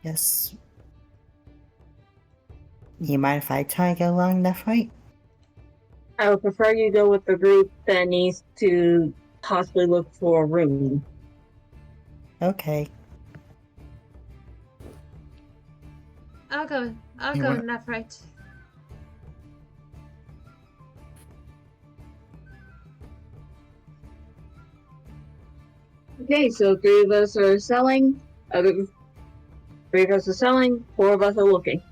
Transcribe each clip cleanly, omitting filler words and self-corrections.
Yes. You mind if I try to go along left, right? I would prefer you go with the group that needs to possibly look for a room. Okay. I'll go left, right. Okay, so 3 of us are selling. 3 of us are selling. 4 of us are looking.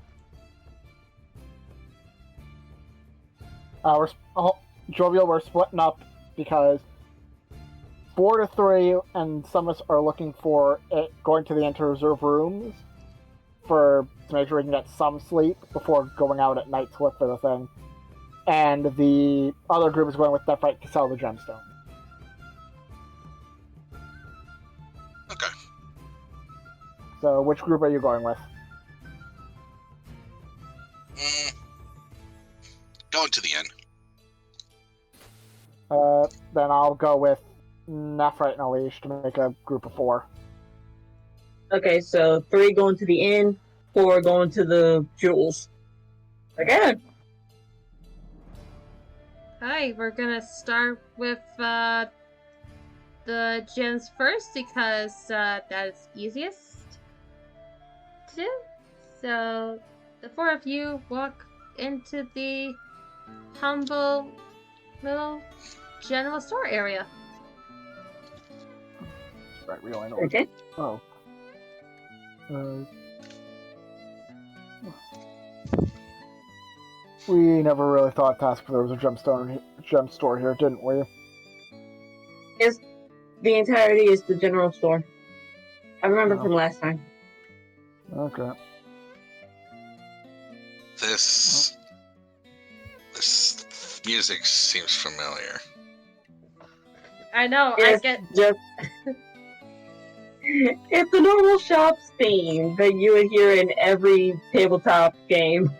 Jovial, we're splitting up because 4 to 3, and some of us are looking for it, going to the inter-reserve rooms to make sure we can get some sleep before going out at night to look for the thing. And the other group is going with Deathright to sell the gemstone. Okay. So, which group are you going with? Going to the end. Then I'll go with Nephite and Alish to make a group of 4. Okay, so 3 going to the inn, 4 going to the jewels. Okay. Hi, we're gonna start with the gems first because that is easiest to do. So the 4 of you walk into the humble little general store area. Right, we only know. Okay. Oh. We never really thought to ask if there was a gem store here, didn't we? Yes, the entirety is the general store. I remember from last time. Okay. This music seems familiar. I know, Yes, I get... just... It's the normal shop's theme that you would hear in every tabletop game.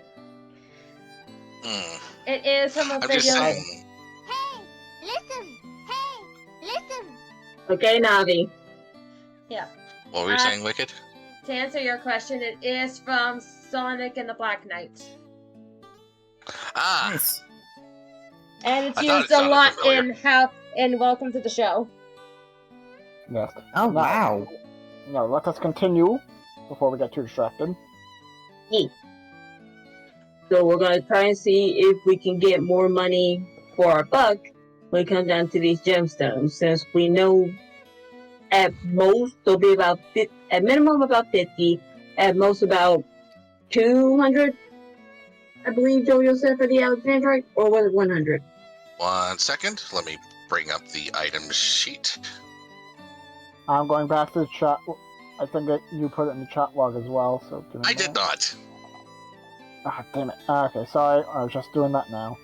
It is from a I'm video. just saying. Hey, listen! Hey, listen! Okay, Navi. Yeah. What were you saying, Wicked? To answer your question, it is from Sonic and the Black Knight. Ah! Nice. And it's I thought used it a sounded lot familiar. in Welcome to the Show. Yes. Oh, wow. No, let us continue before we get too distracted. Yeah. So we're going to try and see if we can get more money for our buck when it comes down to these gemstones. Since we know at most they'll be about at minimum about 50, at most about 200. I believe Jojo said for the Alexandrite, or was it 100? 1 second. Let me bring up the item sheet. I'm going back to the chat. I think you put it in the chat log as well, so... I did not. Ah, damn it. Okay, sorry. I was just doing that now.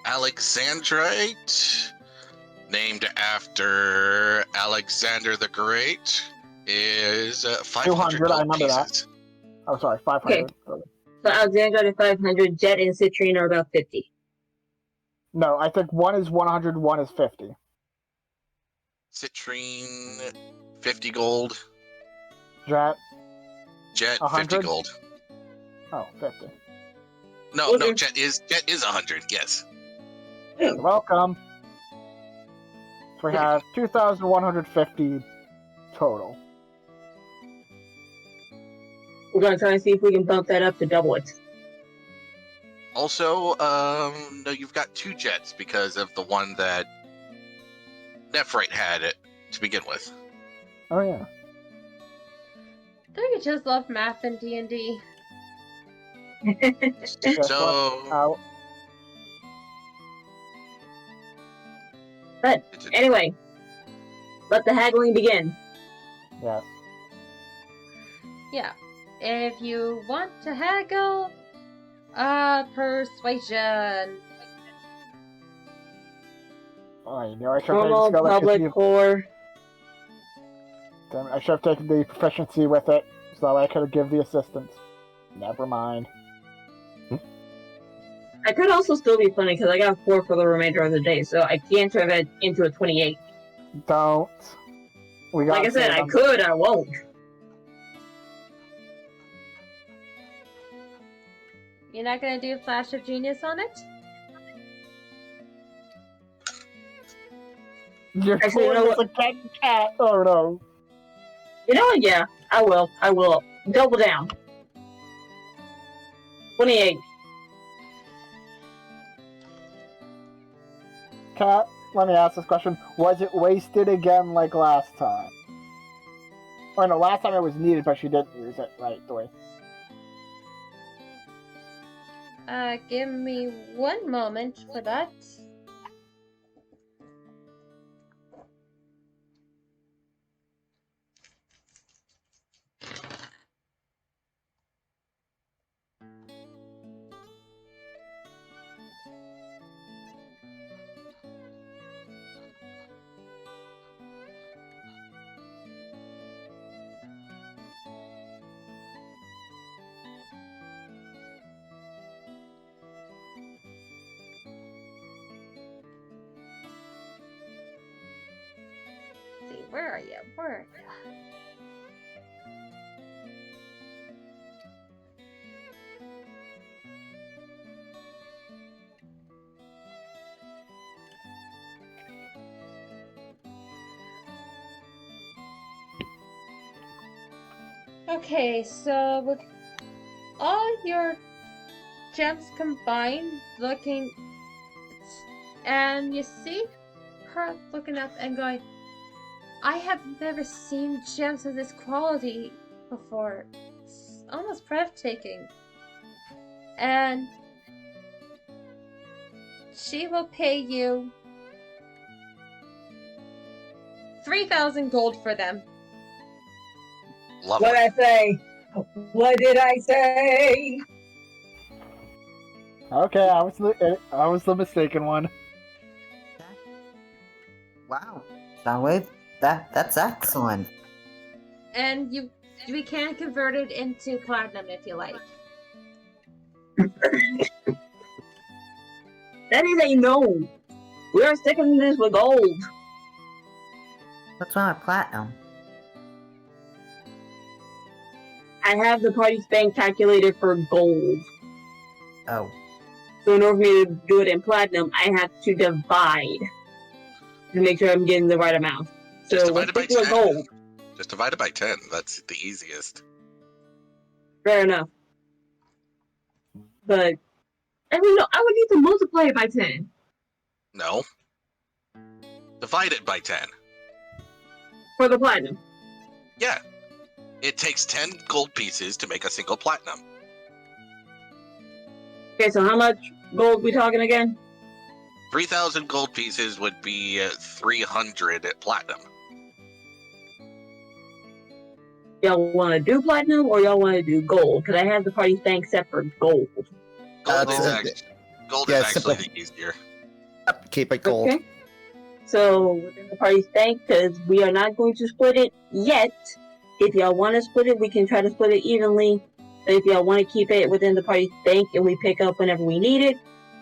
Alexandrite, named after Alexander the Great, is 500 200, I gold remember that. pieces. Oh, sorry, 500. Okay. So Alexandrite is 500, Jet and Citrine are about 50. No, I think one is 100, one is 50. Citrine, 50 gold. Jet, Jet, 100? 50 gold. Oh, 50. No, Okay. Jet is 100. Yes. You're welcome. So we have 2,150 total. We're going to try and see if we can bump that up to double it. Also, no, you've got 2 jets because of the one that Nephrite had it to begin with. Oh, yeah. Don't you just love math and D&D? Guess So, what? But anyway, let the haggling begin. Yes. Yeah. If you want to haggle, persuasion. Oh, you know, I should have Normal, taken public, core. Damn it, I should have taken the proficiency with it, so that way I could have given the assistance. Never mind. I could also still be funny because I got 4 for the remainder of the day, so I can't turn that into a 28. Don't. Like I said, I could, I won't. You're not gonna do Flash of Genius on it? You're Actually, you know doing this again, cat. Oh no. You know what? Yeah, I will. I will. Double down. 28. Cat, let me ask this question. Was it wasted again like last time? Or no, last time it was needed, but she didn't use it, right, the way. Give me one moment for that. See, where are you? Where are you? Okay, so with all your gems combined, looking, and you see her looking up and going, I have never seen gems of this quality before. It's almost breathtaking. And she will pay you 3,000 gold for them. Lovely. What I say? What did I say? Okay, I was the mistaken one. Wow. That's excellent. And we can convert it into platinum if you like. That is a no. We are sticking this with gold. What's wrong with platinum? I have the party spend calculated for gold. Oh. So in order for me to do it in platinum, I have to divide to make sure I'm getting the right amount. Just So we're divide it by sticking with 10. gold. Just divide it by 10. That's the easiest. Fair enough. But I mean, no, I would need to multiply it by 10 No. Divide it by 10. for the platinum. Yeah. It takes 10 gold pieces to make a single platinum. Okay, so how much gold we talking again? 3,000 gold pieces would be 300 at platinum. Y'all want to do platinum or y'all want to do gold? Because I have the party bank set for gold. Gold That's is it. actually, gold Yeah, is actually simple. the easier. Yep, keep it gold. Okay. So within the party bank, because we are not going to split it yet. If y'all want to split it, we can try to split it evenly. But if y'all want to keep it within the party bank and we pick up whenever we need it,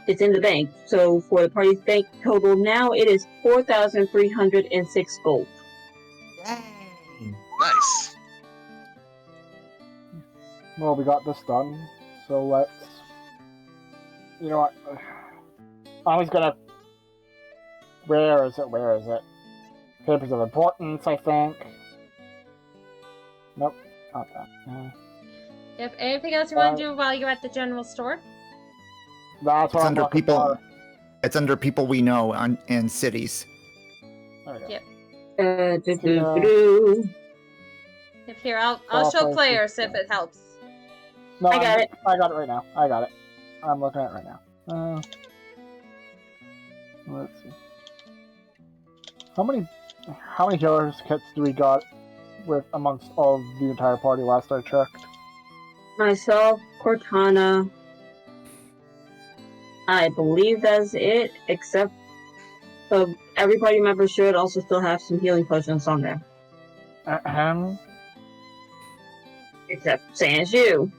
it's in the bank. So for the party bank total now, it is 4,306 gold. Yay! Nice. Well, we got this done, so let's... You know what? I was gonna... Where is it? Papers of importance, I think. Nope, not that. You have anything else you want to do while you're at the general store? That's what It's I'm under looking people. for. It's under people we know in cities. There we go. Yep. Do-do-do-do. If here, I'll show Office players is- if it helps. No, I got it. I got it right now. I got it. I'm looking at it right now. Let's see. How many healers kits do we got with amongst all the entire party last I checked? Myself, Cortana. I believe that's it, except every party member should also still have some healing potions on there. Ahem. Except sans you.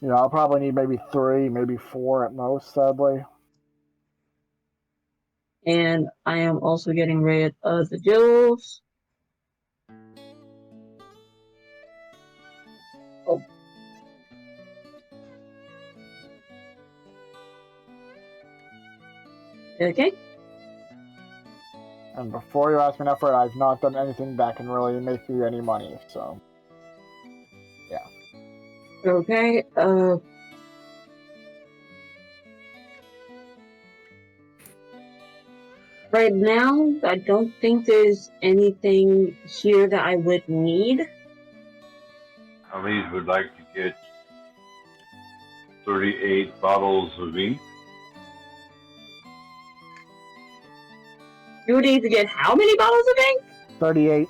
Yeah, I'll probably need maybe 3, maybe 4 at most, sadly. And I am also getting rid of the jewels. Oh, Okay. And before you ask me Nephite, I've not done anything that can really make you any money, so. Okay. Right now, I don't think there's anything here that I would need. Elise would like to get 38 bottles of ink. You would need to get how many bottles of ink? 38.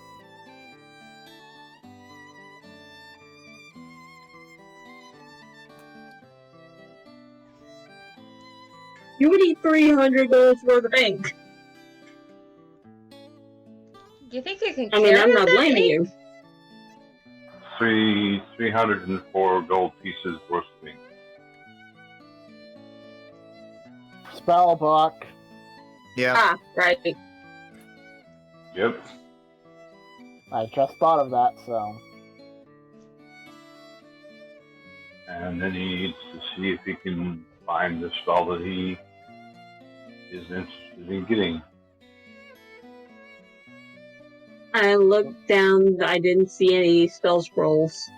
You would need $300 worth of ink. Do you think you can I carry mean, I'm not that blaming ink? you. 304 gold pieces worth of ink. Spell book. Yeah. Ah, right. Yep. I just thought of that, so. And then he needs to see if he can find the spell that he is interested in getting. I looked down, I didn't see any spell scrolls.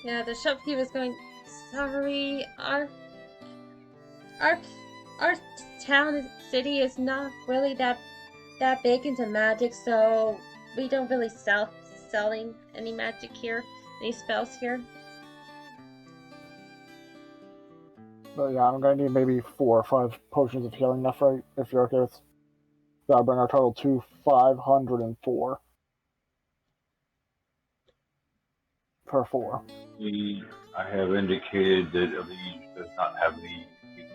Yeah, the shopkeeper's going, sorry, our town and city is not really that big into magic, so we don't really selling any magic here, any spells here. But yeah, I'm gonna need maybe 4 or 5 potions of healing Nephite, if you're okay with. That'll bring our total to 504. Per 4. I have indicated that Elise does not have any this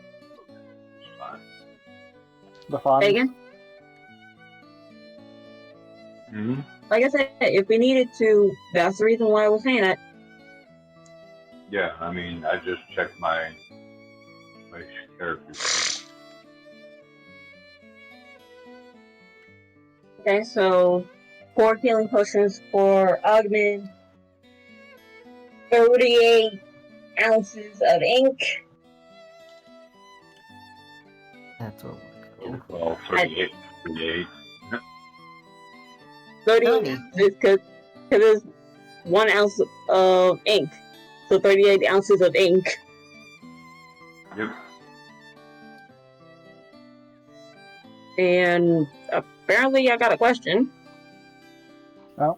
time. The funds. Say again? Mm-hmm. Like I said, if we needed to, that's the reason why I was saying that. Yeah, I mean, I just checked my character. Okay, so 4 healing potions for Ogden, 38 ounces of ink. That's what we're Oh, well, 38. 38 Tony. ounces, because there's 1 ounce of ink. So 38 ounces of ink. Yep. And apparently I got a question. Oh.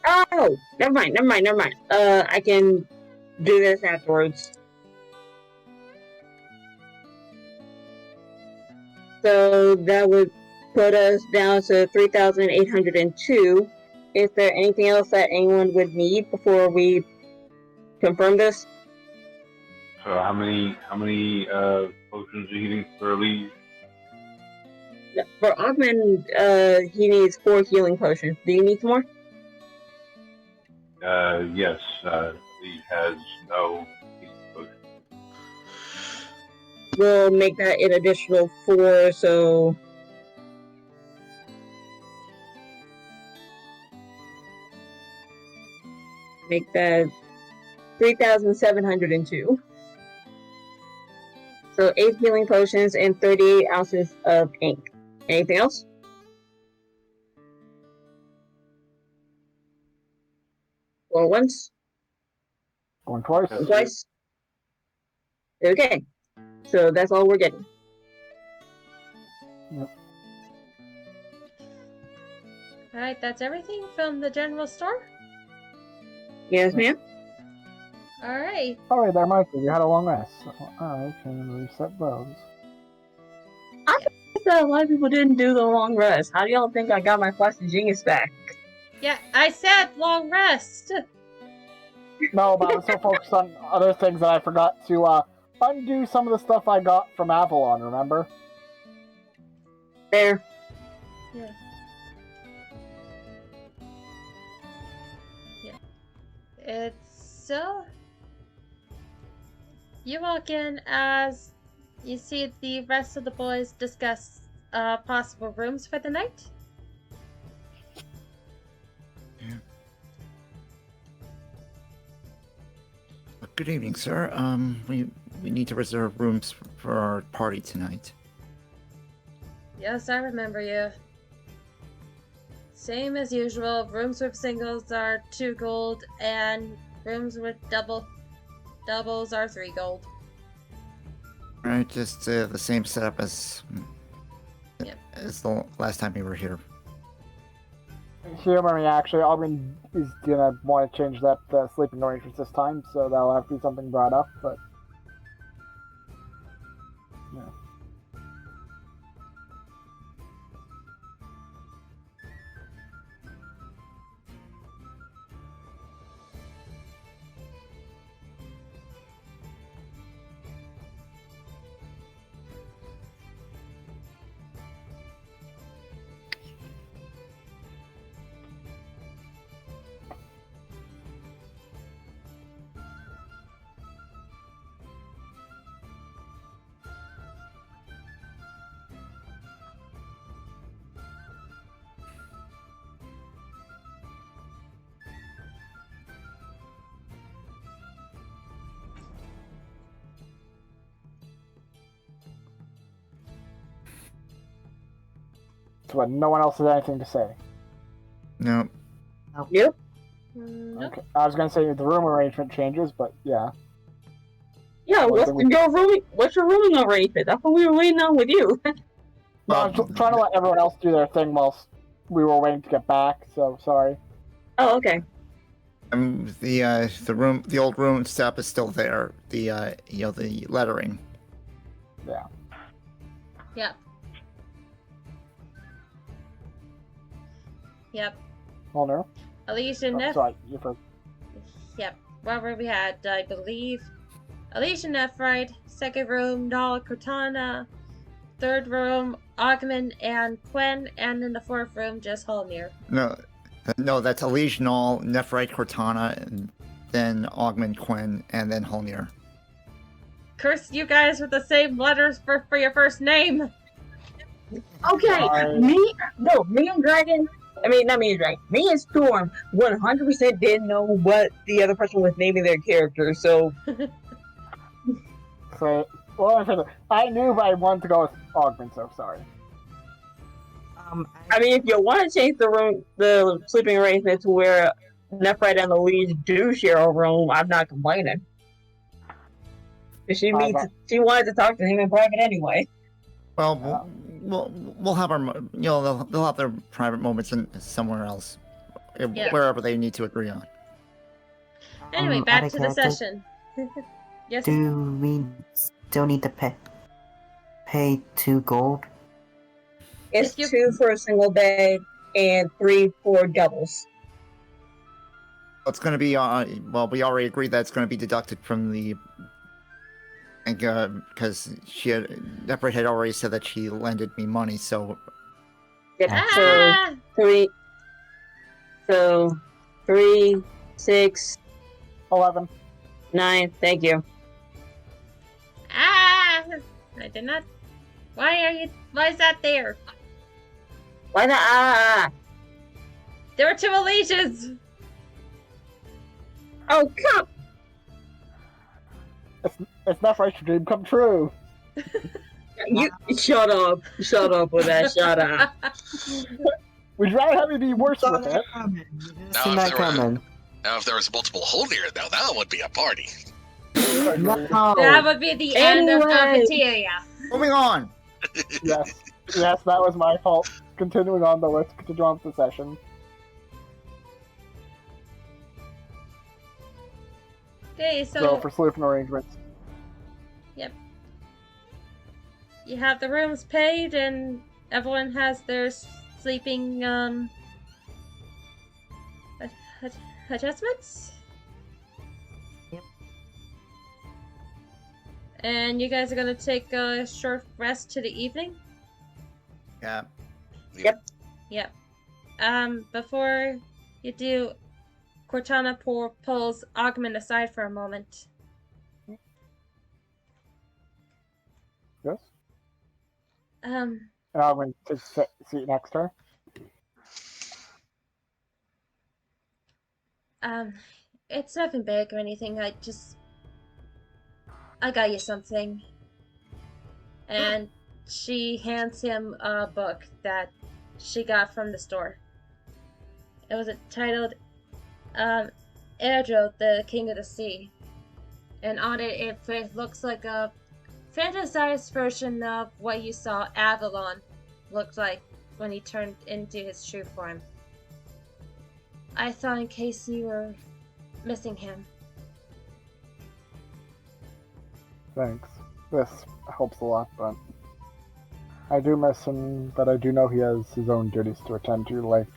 Oh! Never mind. I can do this afterwards. So that would put us down to 3,802. Is there anything else that anyone would need before we confirm this? So how many potions are you eating for Elise? For Ogman, he needs 4 healing potions. Do you need some more? Yes. Elise has no healing potion. We'll make that an additional 4, so... Make that 3,702. So 8 healing potions and 38 ounces of ink. Anything else? Going once? Going twice. That's Twice? Okay. So that's all we're getting. Alright, that's everything from the general store? Yes, ma'am? Alright. Sorry there, Mikey. You had a long rest. So I can reset those. A lot of people didn't do the long rest. How do y'all think I got my Flash of Genius back? Yeah, I said long rest! No, but I was so focused on other things that I forgot to undo some of the stuff I got from Avalon, remember? There. Yeah. It's so... You walk in as you see the rest of the boys discuss possible rooms for the night. Good evening, sir. We need to reserve rooms for our party tonight. Yes, I remember you. Same as usual. Rooms with singles are 2 gold, and rooms with doubles are 3 gold. Alright, just the same setup as as the last time we were here. Humor me, actually, Auburn is gonna want to change that sleeping arrangements this time, so that'll have to be something brought up, but... Yeah. So what, no one else has anything to say? No. Yep. Nope. Okay. I was gonna say the room arrangement changes, but yeah. Yeah, what's your rooming arrangement? That's what we were waiting on with you. No, I was trying to let everyone else do their thing whilst we were waiting to get back, so sorry. Oh, okay. The old room setup is still there. The the lettering. Yeah. Yep. Yep. Oh no. Alicia Oh, Neff. sorry, you first. Yep. Wherever we had, I believe, Alicia Nephrite, second room, Nala Cortana, third room, Ogman and Quen, and in the fourth room, just Halmir. No, that's Elysianal, Nephrite, Cortana, and then Augment, Quen, and then Halmir. Curse you guys with the same letters for your first name! Okay, me and Dragon. I mean, not me and Dragon. Me and Storm 100% didn't know what the other person was naming their character, so. So, well, I knew, but I wanted to go with Augment, so sorry. I mean, if you want to change the sleeping arrangement to where Nephrite and Louise do share a room, I'm not complaining. She wanted to talk to him in private anyway. Well, we'll have our they'll have their private moments somewhere else, wherever they need to agree on. Anyway, back to the session. Yes. Do we still need to pay 2 gold? It's 2 for a single bed and 3 for doubles. It's going to be well, we already agreed that it's going to be deducted from the. Because Nephrite had already said that she lended me money, so. Yep. So 3, 6, 11, 9. Thank you. I did not. Why is that there? Why not? There were 2 Alicias! Oh, come! It's not right, your dream come true. You shut up with that. Shut up. Would you rather have me be worse with it? Now, if there was multiple Holnir, now that would be a party. No. That would be the end of cafeteria. Moving on. Yes, that was my fault. Continuing on, though, let's continue on with the session. Okay, So for sleeping arrangements. Yep. You have the rooms paid, and everyone has their sleeping adjustments. Yep. And you guys are gonna take a short rest to the evening. Yeah. Yep. Yep. Before you do, Cortana pulls Augment aside for a moment. Yes? Um, And Augment takes a seat next to her. It's nothing big or anything. I got you something. And she hands him a book that she got from the store. It was titled Airdro, the King of the Sea. And on it, it looks like a fantasized version of what you saw Avalon looked like when he turned into his true form. I thought in case you were missing him. Thanks. This helps a lot, but I do miss him, but I do know he has his own duties to attend to, like,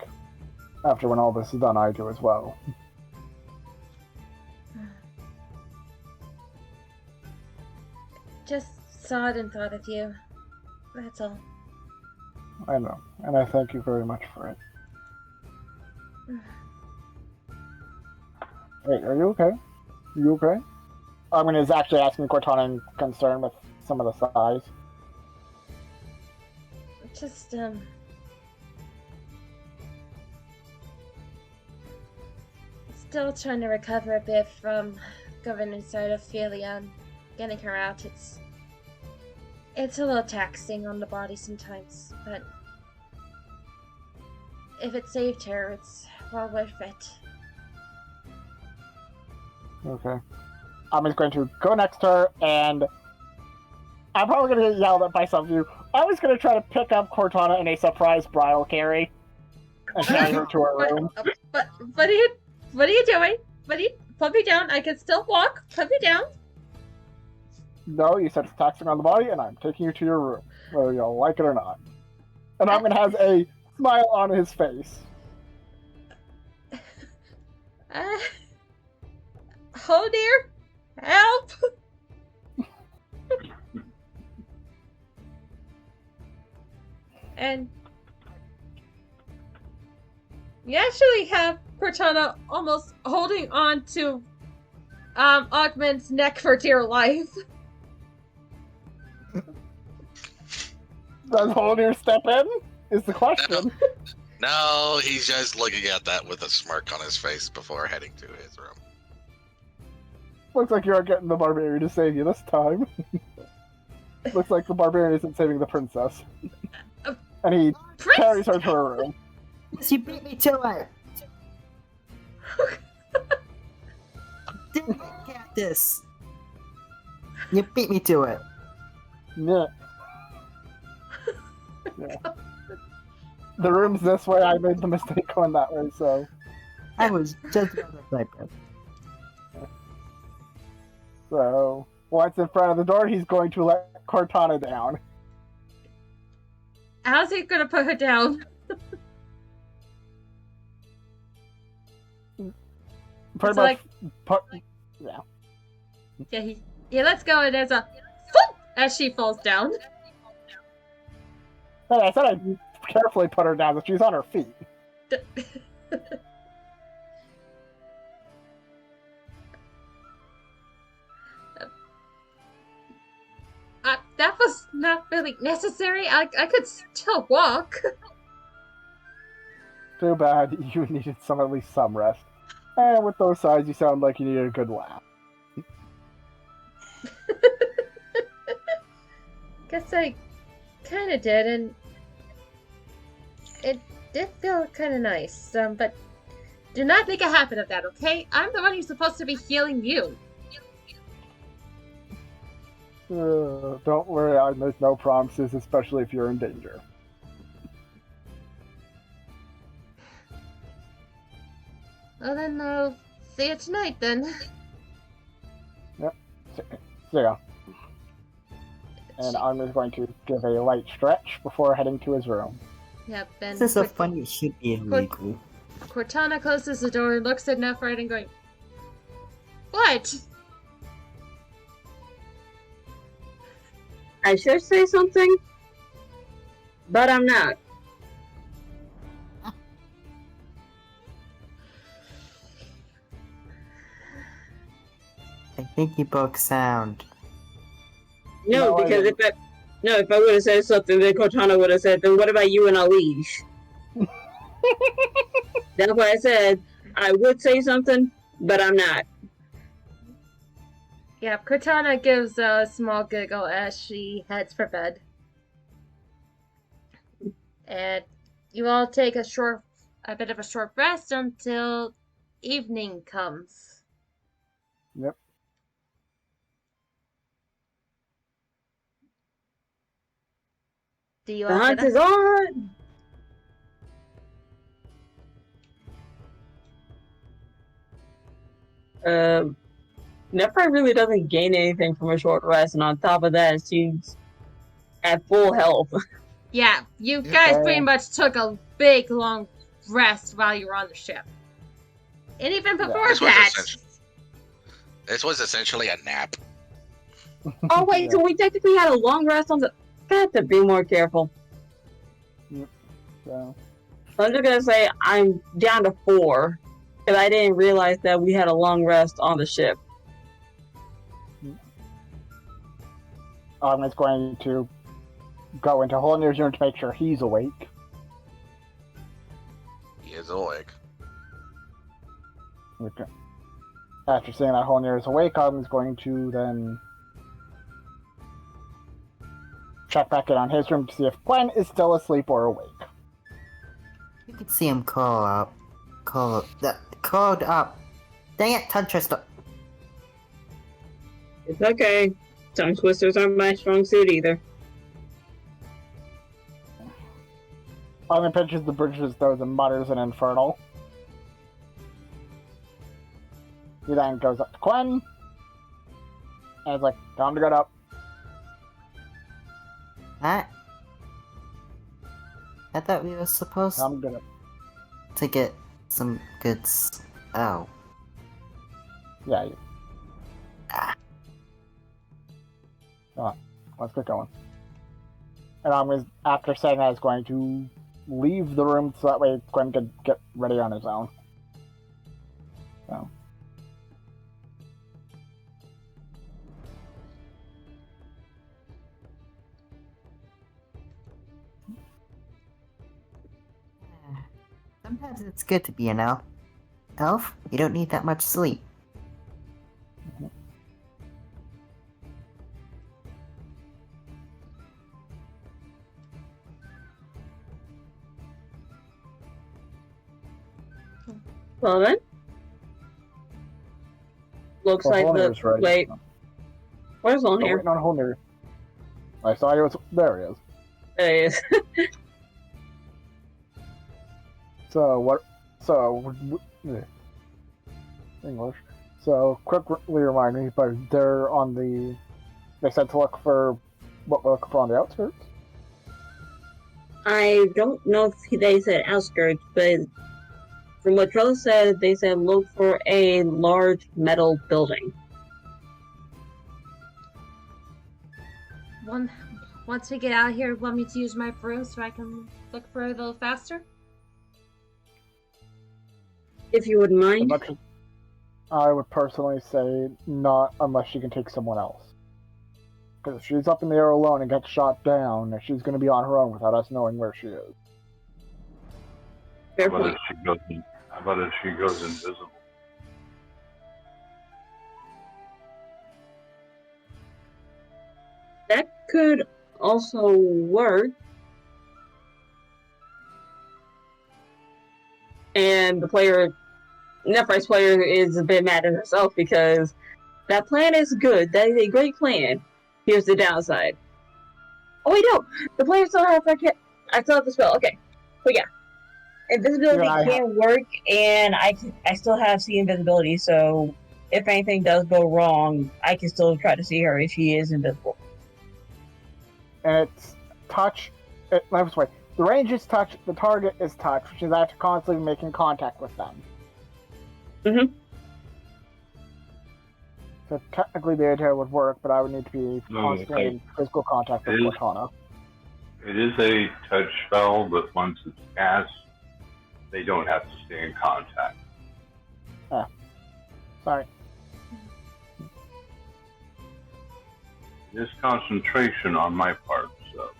after when all this is done, I do as well. Just saw it and thought of you. That's all. I know, and I thank you very much for it. Hey, are you okay? You okay? Armin is actually asking Cortana in concern with some of the size. Just, still trying to recover a bit from going inside Ophelia and getting her out. It's a little taxing on the body sometimes, but if it saved her, it's well worth it. Okay. I'm just going to go next to her, and I'm probably going to get yelled at by some of you. I was going to try to pick up Cortana in a surprise bridal carry and carry her to her room. What are you doing? Put me down. I can still walk. Put me down. No, you said it's taxing on the body, and I'm taking you to your room, whether you'll like it or not. And Armin has a smile on his face. Oh dear. Help! And you actually have Cortana almost holding on to Augment's neck for dear life. Does Holder step in? Is the question. No, he's just looking at that with a smirk on his face before heading to his room. Looks like you're getting the barbarian to save you this time. Looks like the barbarian isn't saving the princess. And he carries her to her room. She beat me to it! Damn it, Cactus! You beat me to it. Yeah. Yeah. The room's this way, I made the mistake going that way, so... I was just about to type it. So, once in front of the door, he's going to let Cortana down. How's he gonna put her down? Pretty So, much, yeah. Yeah, he lets go and there's a thump as she falls down. Hey, I said I'd carefully put her down, but she's on her feet. That was not really necessary. I could still walk. Too bad, you needed at least some rest. And with those sides, you sound like you needed a good laugh. Guess I kind of did, and it did feel kind of nice. But do not make a habit of that, okay? I'm the one who's supposed to be healing you. Don't worry, I make no promises, especially if you're in danger. Well, then I'll see you tonight, then. Yep. So yeah. And I'm just going to give a light stretch before heading to his room. Yep, and This is so funny, it should be illegal. Cortana closes the door and looks at Nephrite and going, "What?" I should say something, but I'm not. I think you both sound. No, because if I would have said something, then Cortana would have said, "Then what about you and Alish?" That's why I said I would say something, but I'm not. Yeah, Cortana gives a small giggle as she heads for bed. And you all take a bit of a short rest until evening comes. Yep. Do you The all hunt get is up? on! Nephri really doesn't gain anything from a short rest, and on top of that, she's at full health. Yeah, you guys pretty much took a big long rest while you were on the ship. And even before This was that. This was essentially a nap. Oh wait, so we technically had a long rest on the. Got to be more careful. So. I'm just gonna say I'm down to 4, because I didn't realize that we had a long rest on the ship. Is going to go into Holnir's room to make sure he's awake. He is awake. Okay. After seeing that Holnir is awake, is going to then check back in on his room to see if Gwen is still asleep or awake. You can see him called up. Dang it, tongue twister. It's okay. Tongue twisters aren't my strong suit either. Armin pinches the bridges throws and mutters an infernal. He then goes up to Gwen and is like, time to get up. What? I thought we were supposed I'm good up. to get some goods. Oh. Yeah. Alright, let's get going. And after saying that, is going to leave the room so that way Gwen can get ready on his own. So. Sometimes it's good to be an elf. Elf, you don't need that much sleep. Well then. Looks like the wait. Where's on here? Waiting on Holnir. I saw he was there. He is. There he is. So what? So English. So quickly remind me, but they're on the. They said to look for what we're looking for on the outskirts. I don't know if they said outskirts, but from what Trellis said, they said look for a large metal building. Once we get out of here, want me to use my broom so I can look for it a little faster? If you wouldn't mind. I would personally say not unless she can take someone else. Because if she's up in the air alone and gets shot down, she's going to be on her own without us knowing where she is. Fair How point. about if she goes invisible? That could also work. And the Nephri's player is a bit mad at herself because that plan is good. That is a great plan. Here's the downside. Oh wait, no! The player still has I still have the spell. Okay, but yeah, invisibility can work, and I still have see invisibility. So if anything does go wrong, I can still try to see her if she is invisible. And it's touch. Let's wait. The range is touch. The target is touch, which is I have to constantly be making contact with them. Mm-hmm. So technically the idea would work, but I would need to be constantly in physical contact with Cortana. It is a touch spell, but once it's cast, they don't have to stay in contact. Sorry. It is concentration on my part, so.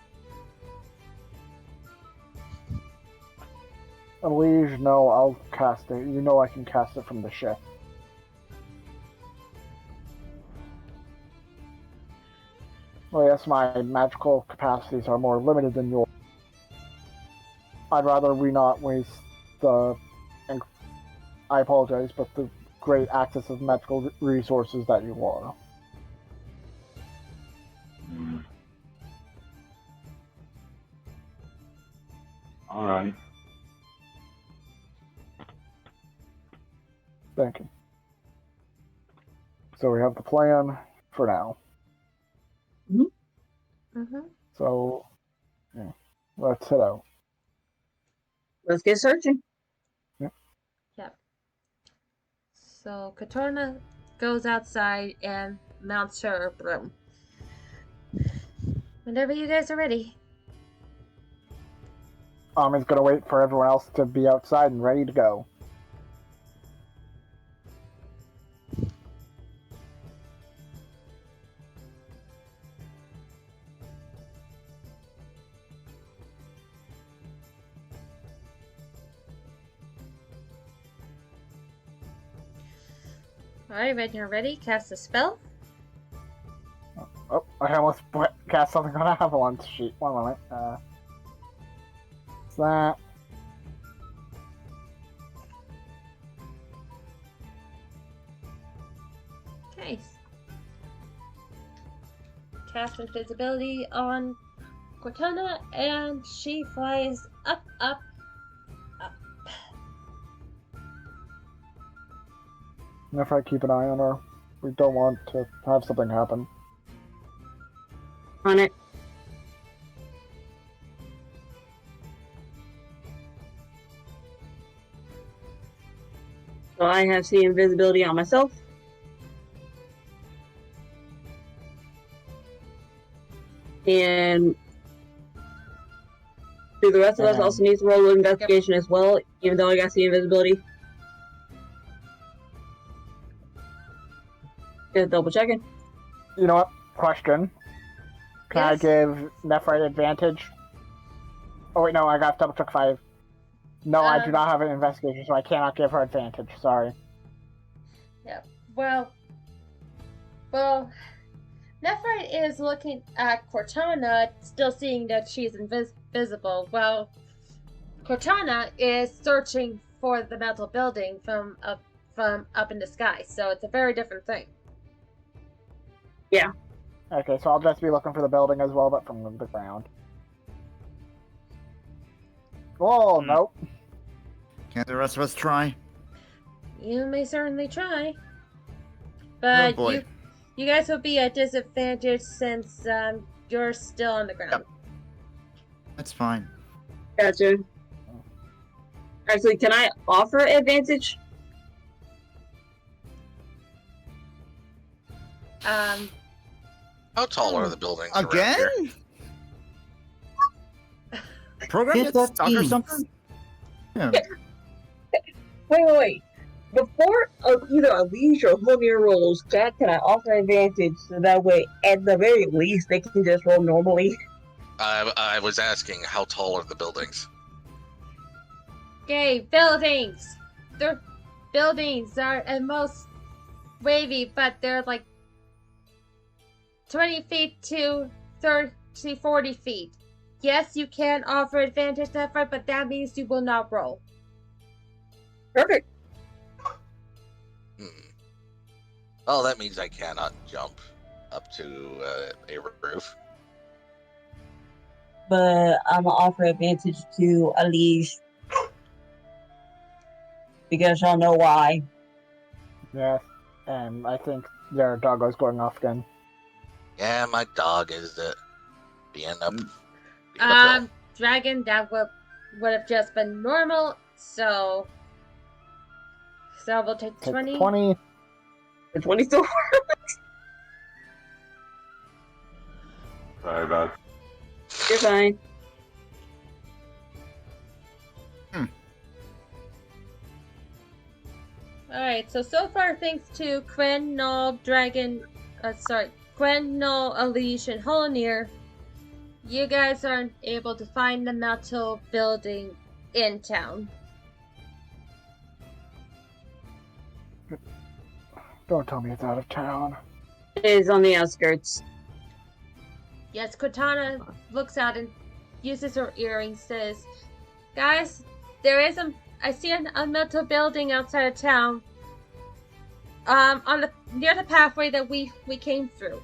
Liege, no, I'll cast it. You know I can cast it from the ship. Well, yes, my magical capacities are more limited than yours. I'd rather we not waste the, and I apologize, but the great access of magical resources that you are. All right. Thank you. So we have the plan for now. Mm-hmm. So, yeah, let's head out. Let's get searching. Yep. So Katorna goes outside and mounts her broom. Whenever you guys are ready. He's gonna wait for everyone else to be outside and ready to go. Alright, when you're ready, cast a spell. Oh, I almost cast something on Avalon's sheet. One moment. What's that? Okay. Cast invisibility on Cortana, and she flies up, up, up. And if I keep an eye on her, we don't want to have something happen. On it. So I have the invisibility on myself. And do the rest of us also need to roll an investigation as well, even though I got the invisibility? Just double checking. You know what? Question. Can I Yes. give Nephrite advantage? Oh wait, no, I got double check 5. No, I do not have an investigation, so I cannot give her advantage. Sorry. Yep. Well, Nephrite is looking at Cortana, still seeing that she's invisible. Well, Cortana is searching for the metal building from up in the sky, so it's a very different thing. Yeah. Okay, so I'll just be looking for the building as well, but from the ground. Oh, nope. Can the rest of us try? You may certainly try, Oh but boy. you guys will be at disadvantage since you're still on the ground. Yep. That's fine. Gotcha. Actually, can I offer advantage? How tall are the buildings around Again? here? Program It's gets that stuck or ease. something? Yeah. Wait. Before either a liege or Homier rolls, Jack, can I offer advantage so that way, at the very least, they can just roll normally? I was asking how tall are the buildings? Okay, buildings. Their buildings are at most wavy, but they're like 20 feet to 30, 40 feet. Yes, you can offer advantage that far, but that means you will not roll. Perfect. Oh, that means I cannot jump up to a roof. But I'm gonna offer advantage to a liege. Because y'all know why. Yes. And I think their doggo's going off again. Yeah, my dog is being a pill. Dragon, that would have just been normal, so we'll take the 20. 20. The 20 still works. Sorry about it. You're fine. Alright, so far, thanks to Quen, Null, Dragon, Quen, Null, Alish, and Holonir, you guys aren't able to find the metal building in town. Don't tell me it's out of town. It is on the outskirts. Yes, Cortana looks out and uses her earrings, says, "Guys, I see a metal building outside of town. Near the pathway that we came through."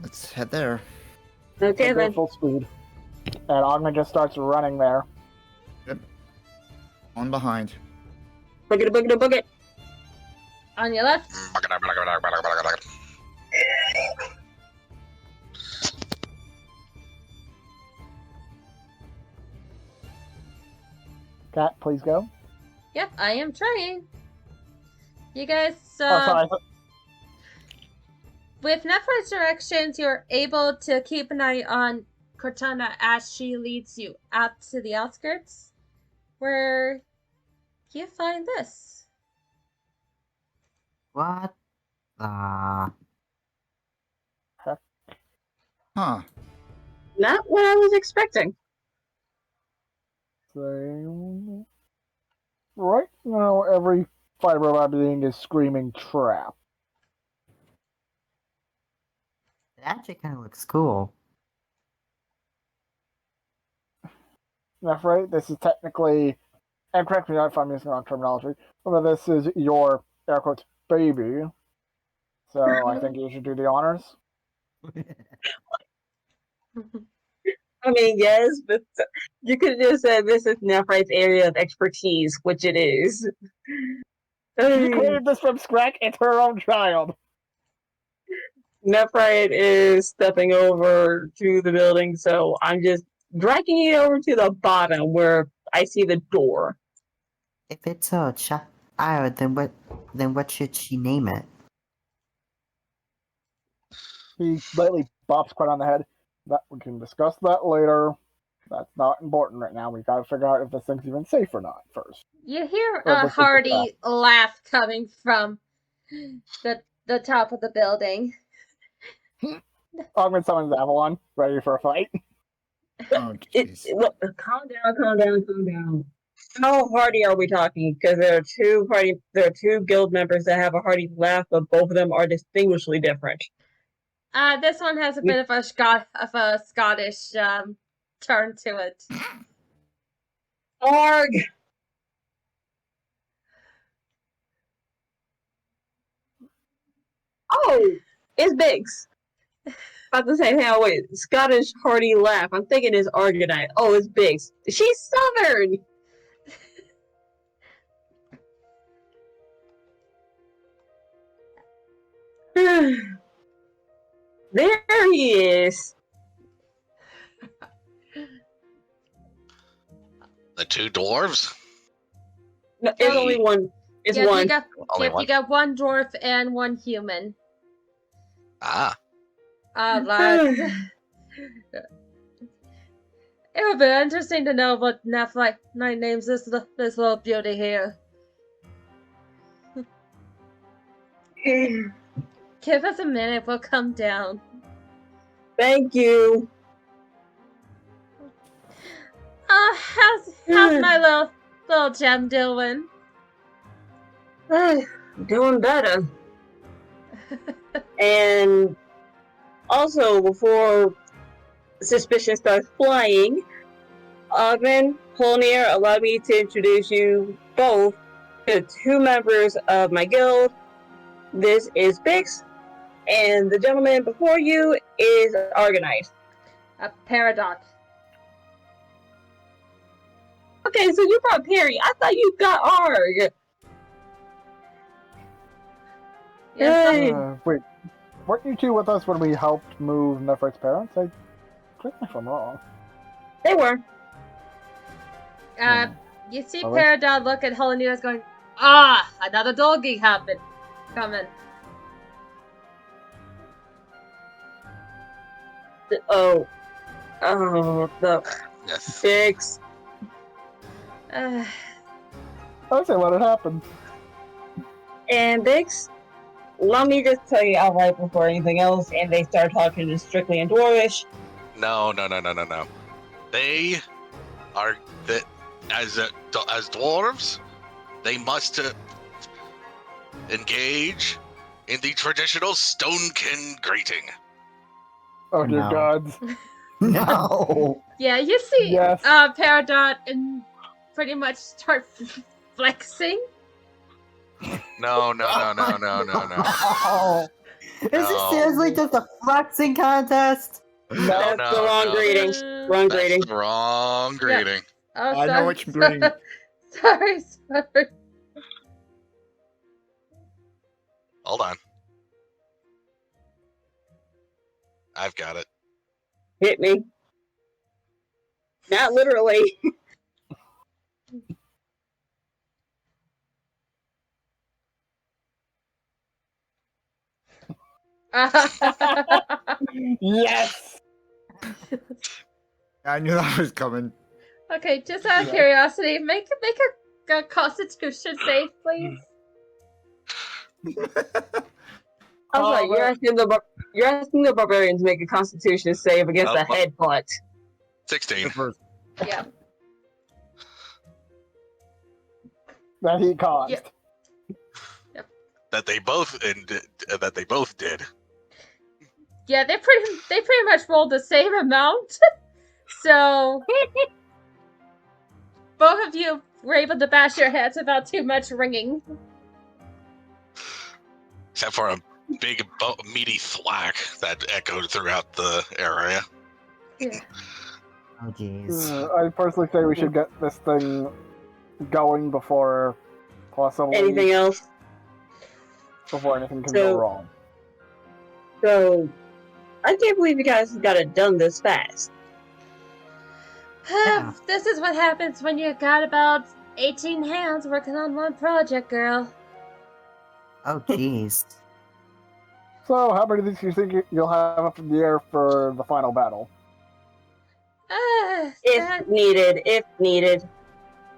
Let's head there. Okay They're then. full speed. And Ogma just starts running there. Yep. On behind. Book it, book it, book it. On your left. Cat, please go. Yep, I am trying. You guys, Oh, sorry. with Nephri's directions, you're able to keep an eye on Cortana as she leads you out to the outskirts, where you find this. What the? Huh. Not what I was expecting. So, right now, every fiber of my being is screaming trap. It actually kind of looks cool. That's right. This is technically, and correct me if I'm using the wrong terminology, but this is your, air quotes, baby. So I think you should do the honors. I mean, yes, but you could have just said this is Nephrite's area of expertise, which it is. She created this from scratch. It's her own child. Nephrite is stepping over to the building, so I'm just dragging it over to the bottom where I see the door. If it's a child, then what should she name it? He lightly bops Quinn on the head. That we can discuss that later. That's not important right now. We gotta figure out if this thing's even safe or not first. You hear Or a this is the hearty laugh coming from the top of the building. Augment summons Avalon, ready for a fight. Oh, jeez. Calm down. How hardy are we talking? Because there are two guild members that have a hearty laugh, but both of them are distinguishably different. This one has a bit of a Scottish turn to it. Arg! Oh, it's Biggs. About to say, hey, wait, Scottish hearty laugh. I'm thinking it's Argonite. Oh, it's Biggs. She's Southern! There he is. The two dwarves? No, it's only one. It's one. You got one dwarf and one human. Ah. Lads. It would be interesting to know what Nephrite names this little beauty here. Give us a minute, we'll come down. Thank you. How's my little gem doing? Doing better. And also, before suspicion starts flying, Ogman, Polnir, allow me to introduce you both to two members of my guild. This is Bix, and the gentleman before you is Argonite. A Peridot. Okay, so you brought Perry. I thought you got Arg. Yes, Wait, weren't you two with us when we helped move Nephrite's parents? Correct me if I'm wrong. They were. You see Oh, wait. Peridot look at Holonius going, another doggy coming. The Yes. Bix. I say let it happen. And Bix, let me just tell you outright before anything else, and they start talking just strictly in Dwarvish. No. They are as dwarves. They must engage in the traditional stonekin greeting. Oh dear No. gods. No. Yeah, you see Yes. Peridot and pretty much start flexing. No. Oh. Is this No. seriously just a flexing contest? No. That's the wrong greeting. Wrong That's greeting. the wrong greeting. Oh, I know sorry. what you're greeting. Sorry. Hold on. I've got it. Hit me. Not literally. Yes. I knew that was coming. Okay, just out of Yeah. curiosity, make a Constitution save, please. I'm sorry, you're asking the barbarian to make a Constitution save against a headbutt. 16. Yeah. That he caused. Yep. That they both did. Yeah, they pretty much rolled the same amount. So both of you were able to bash your heads without too much ringing. Except for a big, meaty thwack that echoed throughout the area. Yeah. Oh jeez. I personally say we should get this thing going before possibly Anything else? before anything can So- go wrong. So, I can't believe you guys got it done this fast. Yeah. This is what happens when you got about 18 hands working on one project, girl. Oh jeez. So, how many of these do you think you'll have up in the air for the final battle? If needed.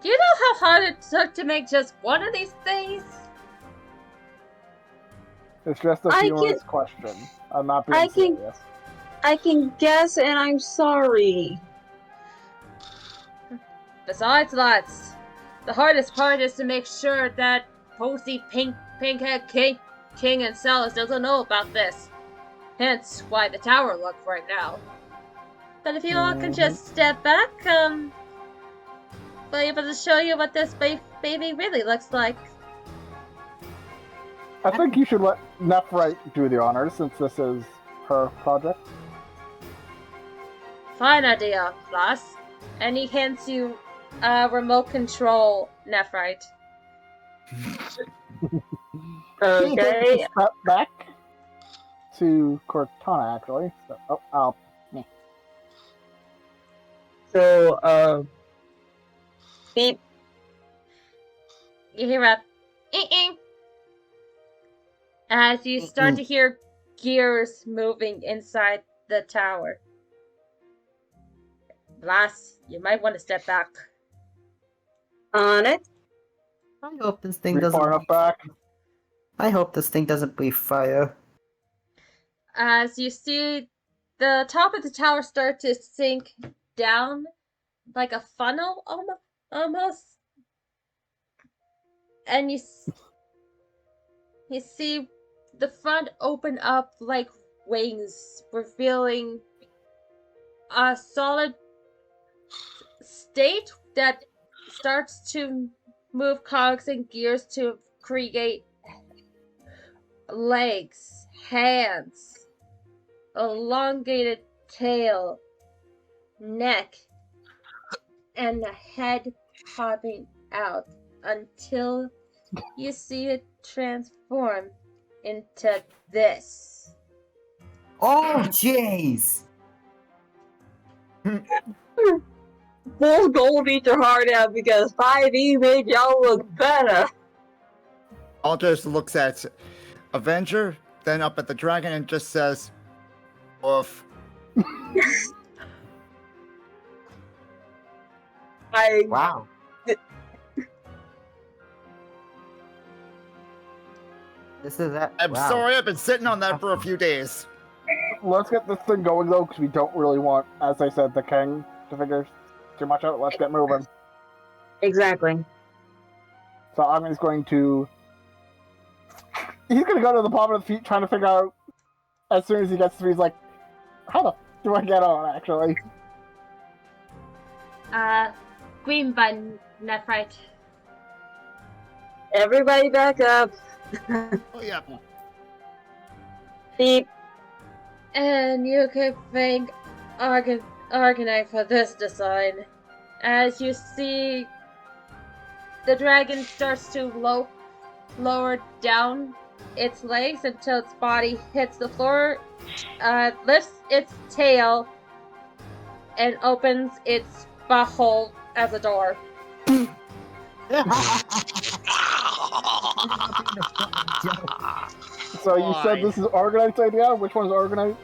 Do you know how hard it took to make just one of these things? It's just a I humorous question. I'm not being I can- serious. I can guess, and I'm sorry. Besides, lads, the hardest part is to make sure that posy pinkhead king and Celis doesn't know about this. Hence why the tower locked right now. But if you all can just step back, we'll be able to show you what this baby really looks like. I think you should let Nephrite do the honors since this is her project. Fine idea, Floss. And he hands you remote control Nephrite. Okay. Step back to Cortana, actually. So, So, beep. You hear a "ee-ee" as you start to hear gears moving inside the tower. Blas, you might want to step back. On it. I hope this thing be doesn't. far enough back. I hope this thing doesn't breathe fire. As you see the top of the tower start to sink down like a funnel almost. And you see the front open up like wings, revealing a solid state that starts to move cogs and gears to create legs, hands, elongated tail, neck, and a head popping out until you see it transform into this. Oh jeez. Full gold eat your heart out because 5e made y'all look better. Aldous looks at Avenger, then up at the dragon, and just says, "Woof." Wow. This is that. I'm wow. sorry, I've been sitting on that for a few days. Let's get this thing going, though, because we don't really want, as I said, the king to figure too much out. Let's get moving. Exactly. So Agni's going to... He's going to go to the bottom of the feet, trying to figure out, as soon as he gets to, he's like, How the do I get on, actually? Green button, Nephrite. Everybody back up. Oh yeah. Beep. And you can thank Argonite for this design. As you see, the dragon starts to lower down its legs until its body hits the floor, lifts its tail, and opens its butthole as a door. So you said this is Argonite's idea? Which one's Argonite?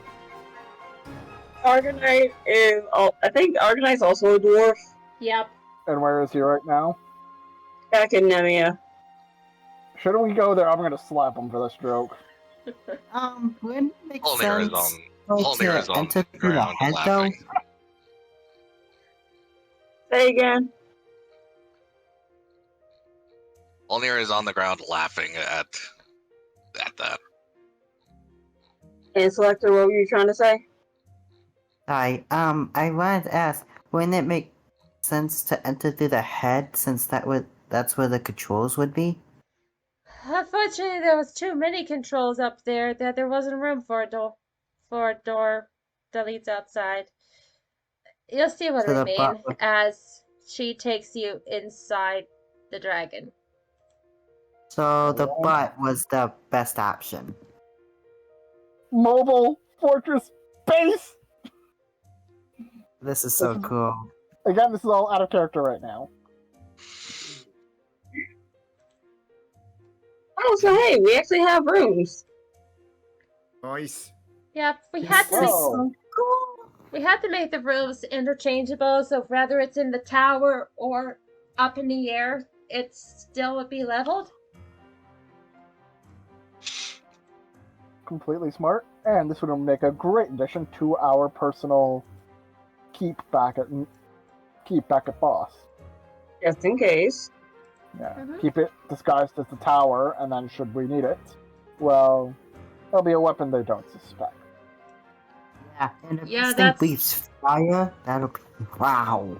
Argonite is. Oh, I think Argonite's also a dwarf. Yep. And where is he right now? Back in Nemia. Shouldn't we go there? I'm gonna slap him for this joke. Wouldn't it make Holnir is sense Holnir is on enter the through the ground head, though? laughing. Say again. Holnir is on the ground laughing at that. And Selector, what were you trying to say? I wanted to ask, wouldn't it make sense to enter through the head since that's where the controls would be? Unfortunately, there was too many controls up there that there wasn't room for a door that leads outside. You'll see what So I the mean as she takes you inside the dragon. So the butt was the best option. Mobile Fortress Base! This is so cool. Again, this is all out of character right now. Oh, so hey, we actually have rooms. Nice. Yep, we had to make Whoa. we had to make the rooms interchangeable, so whether it's in the tower or up in the air, it still would be leveled. Completely smart. And this would make a great addition to our personal keep back at boss. Just in case. Yeah. Mhm. Keep it disguised as the tower, and then should we need it, well, it'll be a weapon they don't suspect. Yeah, and if Yeah, this thing that's- breathes fire, that'll be wow.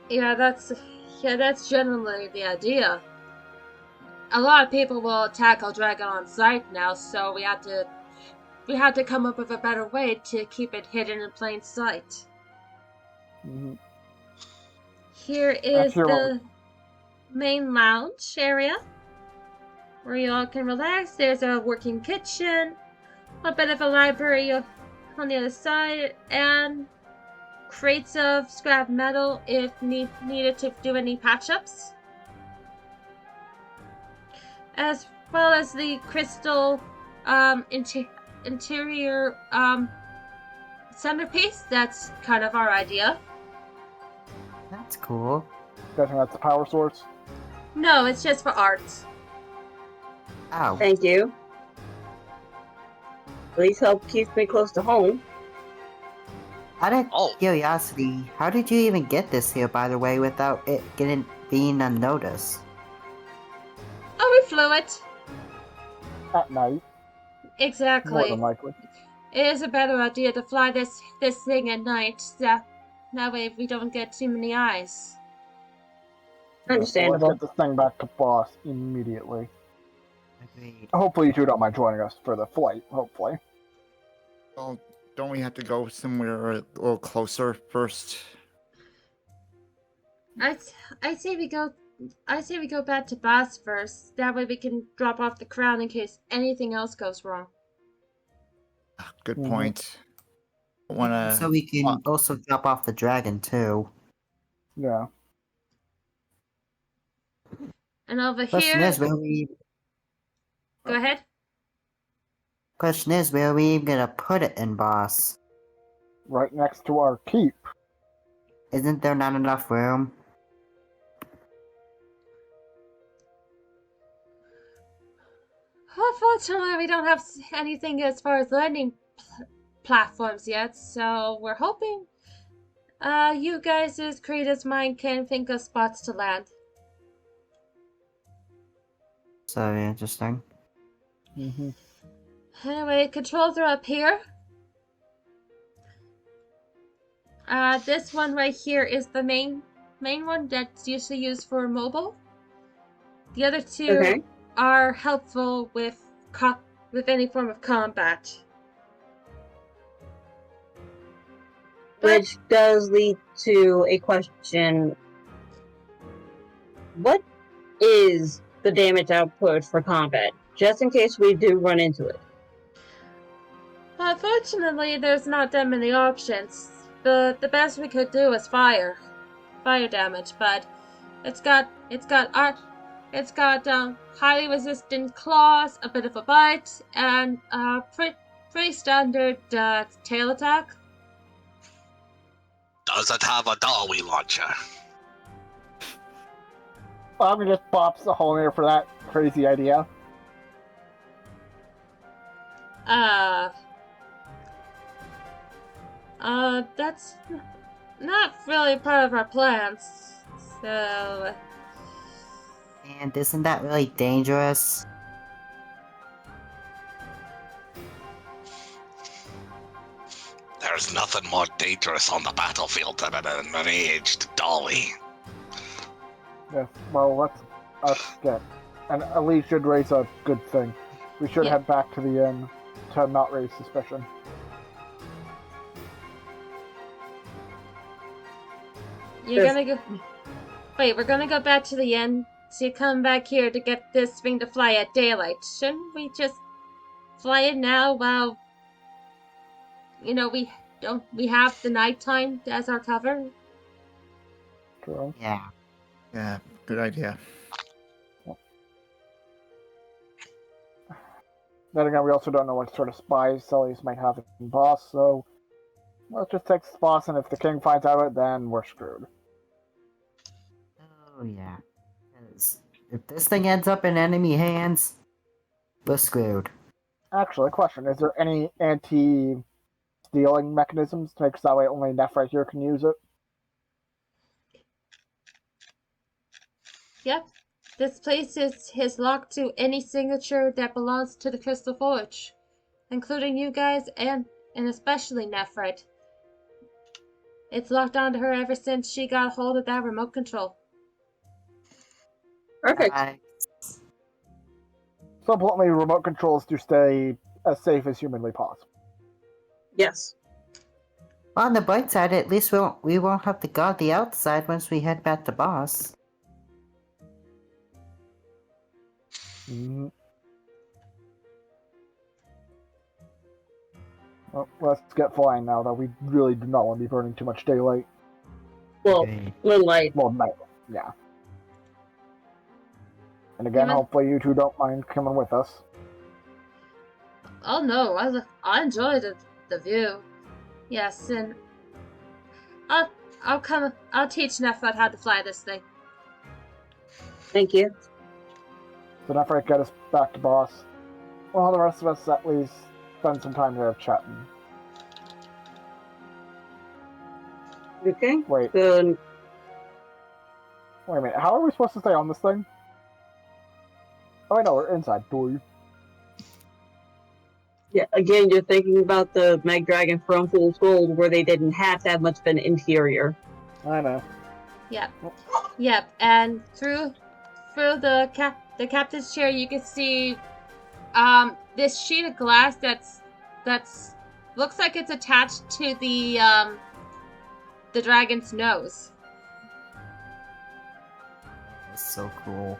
Yeah, that's generally the idea. A lot of people will attack our dragon on sight now, so we had to come up with a better way to keep it hidden in plain sight. Mhm. Here is Actually, the main lounge area where you all can relax. There's a working kitchen, a bit of a library on the other side, and crates of scrap metal if needed to do any patch-ups. As well as the crystal interior centerpiece. That's kind of our idea. That's cool. Guessing that's the power source. No, it's just for art. Ow. Thank you. Please help keep me close to home. Out of Oh. curiosity, how did you even get this here, by the way, without it being unnoticed? Oh, we flew it. At night, more Exactly. than likely. It is a better idea to fly this thing at night. That way we don't get too many eyes. Understandable. Let's get this thing back to boss immediately. Agreed. Hopefully you two don't mind joining us for the flight, hopefully. Well, don't we have to go somewhere a little closer first? I say we go back to boss first. That way we can drop off the crown in case anything else goes wrong. Good Mhm. point. Wanna? So we can also drop off the dragon, too. Yeah. And over Question here, is, where we go ahead. where are we even gonna put it in, boss? Right next to our keep. Isn't there not enough room? Unfortunately, we don't have anything as far as landing platforms yet, so we're hoping you guys' creative mind can think of spots to land. So interesting. Mm-hmm. Anyway, controls are up here. This one right here is the main one that's usually used for mobile. The other two Okay. are helpful with any form of combat. But Which does lead to a question. What is the damage output for combat? Just in case we do run into it. unfortunately, there's not that many options. The best we could do is fire damage, but it's got highly resistant claws, a bit of a bite, and pretty standard tail attack. Does it have a dolly launcher? I'm gonna just bops a hole in there for that crazy idea. That's not really part of our plans. So, And isn't that really dangerous? There's nothing more dangerous on the battlefield than an enraged dolly. Yes, well, let's get. And at least should raise a good thing. We should Yeah. head back to the inn to not raise suspicion. you're gonna go. Wait, we're gonna go back to the inn to come back here to get this thing to fly at daylight. Shouldn't we just fly it now while, we have the nighttime as our cover? True. Yeah. Yeah, good idea. Then again, we also don't know what sort of spies Celes might have in Boss, so let's just take the boss, and if the king finds out, then we're screwed. Oh yeah. 'Cause if this thing ends up in enemy hands, we're screwed. Actually, question: is there any anti-stealing mechanisms to make so that way only Nephrite here can use it? Yep. This place is locked to any signature that belongs to the Crystal Forge, including you guys and especially Nephrite. It's locked onto her ever since she got hold of that remote control. Perfect. So bluntly, remote controls to stay as safe as humanly possible. Yes. On the bright side, at least we won't have to guard the outside once we head back to Boss. Well, let's get flying now, though. We really do not want to be burning too much daylight. Well, Okay. little light. Well, night. Yeah. And again, Yeah. hopefully you two don't mind coming with us. Oh no, I enjoy the view. Yes, and I'll teach Nephrite how to fly this thing. Thank you. So Nephrite, get us back to Boss. Well, the rest of us at least spend some time there chatting. Okay. Wait. So, Wait a minute, how are we supposed to stay on this thing? Oh, I know, we're inside. Boy. yeah, again, you're thinking about the Mag Dragon from Fool's Gold, where they didn't have that much of an interior. I know. Yep, and through the captain's chair, you can see this sheet of glass that's looks like it's attached to the dragon's nose. That's so cool.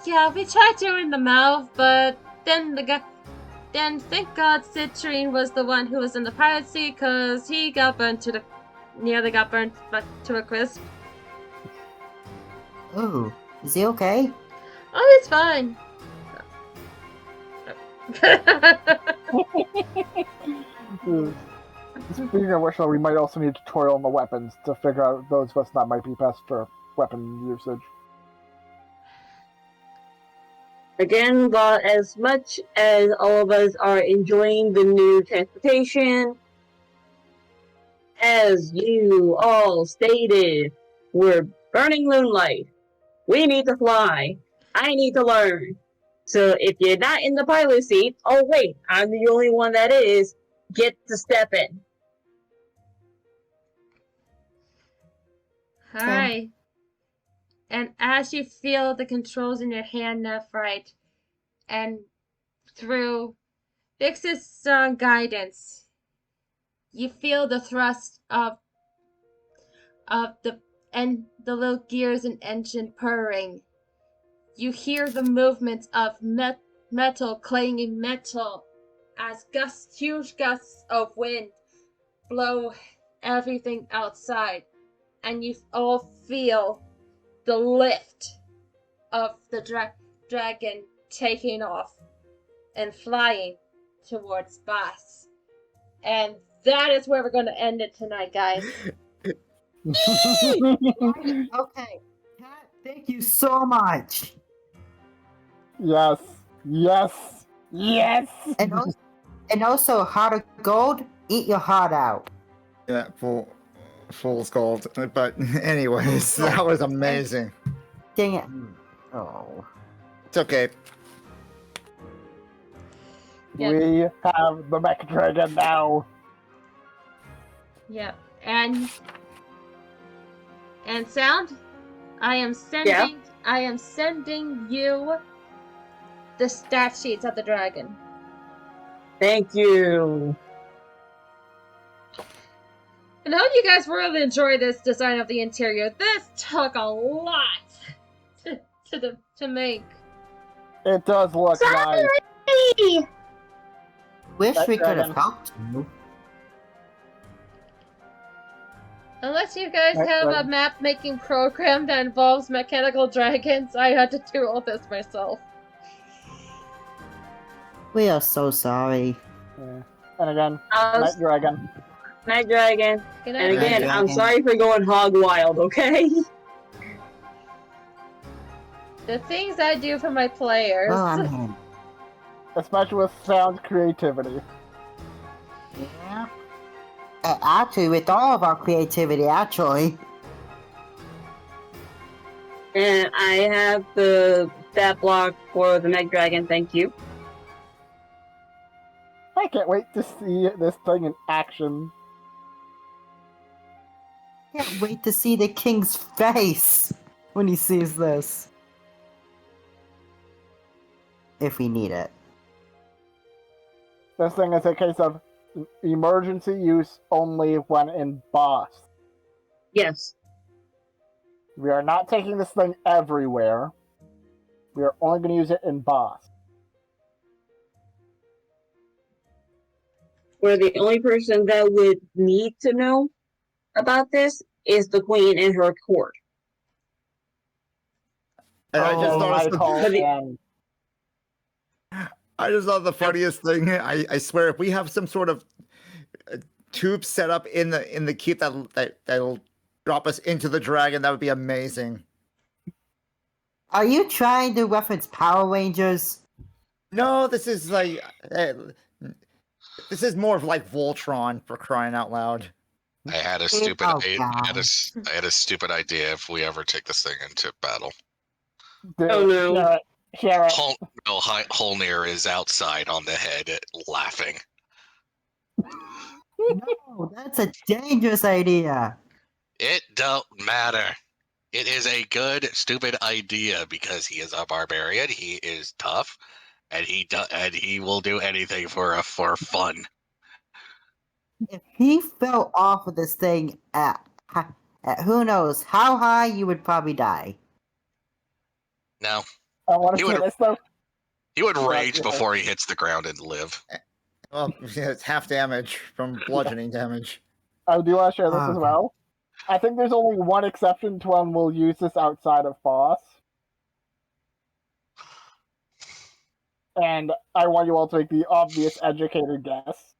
Yeah, we tried doing the mouth, but then thank God Citrine was the one who was in the pilot seat, cause he got nearly got burnt to a crisp. Ooh, is he okay? Oh, he's fine. Speaking of which, though, we might also need a tutorial on the weapons to figure out those of us that might be best for weapon usage. Again, but as much as all of us are enjoying the new transportation, as you all stated, we're burning moonlight. We need to fly. I need to learn. So if you're not in the pilot seat, oh wait, I'm the only one that is, get to step in. Alright. And as you feel the controls in your hand, Nephrite, and through Vix's strong guidance, you feel the thrust of the little gears and engine purring. You hear the movement of metal clanging metal as huge gusts of wind blow everything outside, and you all feel the lift of the dragon taking off and flying towards Boss. And that is where we're going to end it tonight, guys. Okay. Kat, thank you so much. Yes. Yes. Yes. And also, heart of gold, eat your heart out. Yeah, fool's gold. But anyways, that was amazing. Dang it. Oh. It's okay. Yep. We have the Mech Dragon now. Yep. And Sound, I am sending you the stat sheets of the dragon. Thank you. And I hope you guys really enjoy this design of the interior. This took a lot to make. It does look nice. Wish That we could have dragon. helped you. Unless you guys That have a dragon. map making program that involves mechanical dragons, I had to do all this myself. We are so sorry. Yeah. And again, I Night was Dragon. Night Dragon. Good And night. again, I'm Dragon. sorry for going hog wild, okay? The things I do for my players. Oh, man. Especially with Sound's creativity. Yeah. Actually, with all of our creativity, actually. And I have the stat block for the Meg Dragon, thank you. I can't wait to see this thing in action. Can't wait to see the king's face when he sees this. If we need it. This thing is a case of emergency use only when in boss. Yes. We are not taking this thing everywhere. We are only going to use it in boss. Where the only person that would need to know about this is the queen and her court. And I just I thought call the- in. I just thought the funniest thing. I swear, if we have some sort of tube set up in the keep that'll drop us into the dragon, that would be amazing. Are you trying to reference Power Rangers? No, this is like this is more of like Voltron, for crying out loud. I had a stupid Oh, I had God. I had a stupid idea if we ever take this thing into battle. Oh, no. Share it. Holnir is outside on the head laughing. No, that's a dangerous idea. It don't matter. It is a good, stupid idea because he is a barbarian. He is tough, and he will do anything for fun. If he fell off of this thing at who knows how high, you would probably die. No, I want He to see would- this though. he would rage yeah. before he hits the ground and live. Well, yeah, it's half damage from bludgeoning damage. I do want to share this as Okay. well. I think there's only one exception to when we'll use this outside of boss. And I want you all to make the obvious educated guess.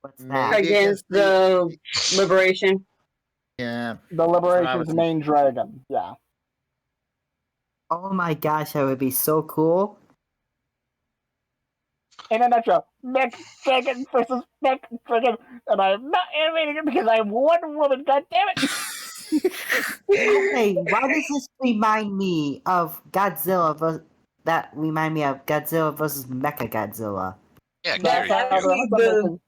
What's Maybe. that? Against the Liberation. Yeah. The what I Liberation's was main dragon. Yeah. Oh my gosh, that would be so cool. In a nutshell, Mech Dragon versus Mech Dragon, and I'm not animating it because I'm one woman, god damn it! Okay, why does this remind me of Godzilla? That remind me of Godzilla versus Mecha Godzilla. Yeah, That's Gary, actually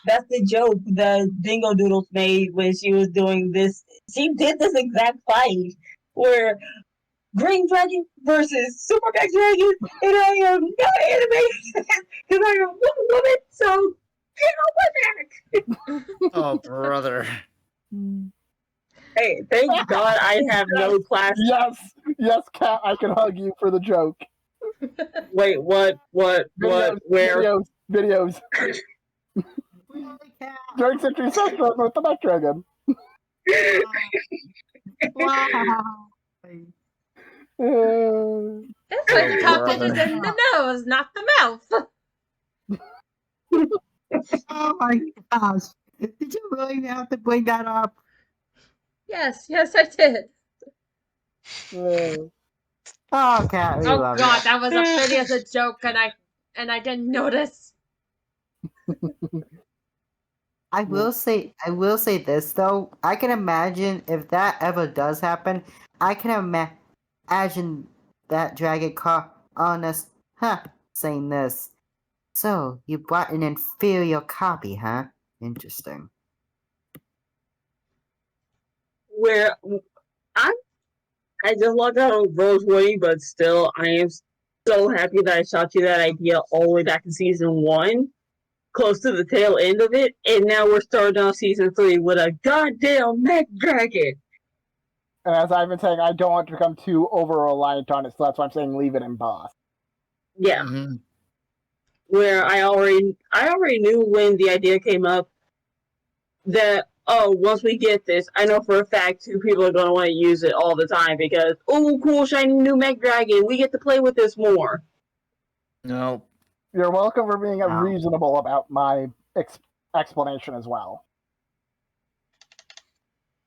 That's the joke the Dingo Doodles made when she was doing this. She did this exact fight where Green Dragon versus Super Big Dragon, and I am not animated because I am one woman, so get on my back. Oh, brother. Hey, thank God I have no class. Yes, Cat, I can hug you for the joke. Wait, what, where? Videos. During Century Central with the Mech Dragon. Wow. That's why the top brother. is in the nose, not the mouth. Oh my gosh. Did you really have to bring that up? Yes, I did. Oh, Cat, we Oh love God, you. that was a pretty as a joke, and I didn't notice. I will say this though. I can imagine if that ever does happen. I can imagine that dragon caught on us, saying this. So you brought an inferior copy, huh? Interesting. Where I just logged out of Rosewoody, but still, I am so happy that I shot you that idea all the way back in season 1, close to the tail end of it, and now we're starting on season 3 with a goddamn mech dragon. And as I've been saying, I don't want to become too over reliant on it, so that's why I'm saying leave it in boss. Yeah. Mm-hmm. Where I already knew when the idea came up that, once we get this, I know for a fact 2 people are going to want to use it all the time because, oh, cool, shiny new mech dragon, we get to play with this more. No. You're welcome for being Wow. reasonable about my explanation as well.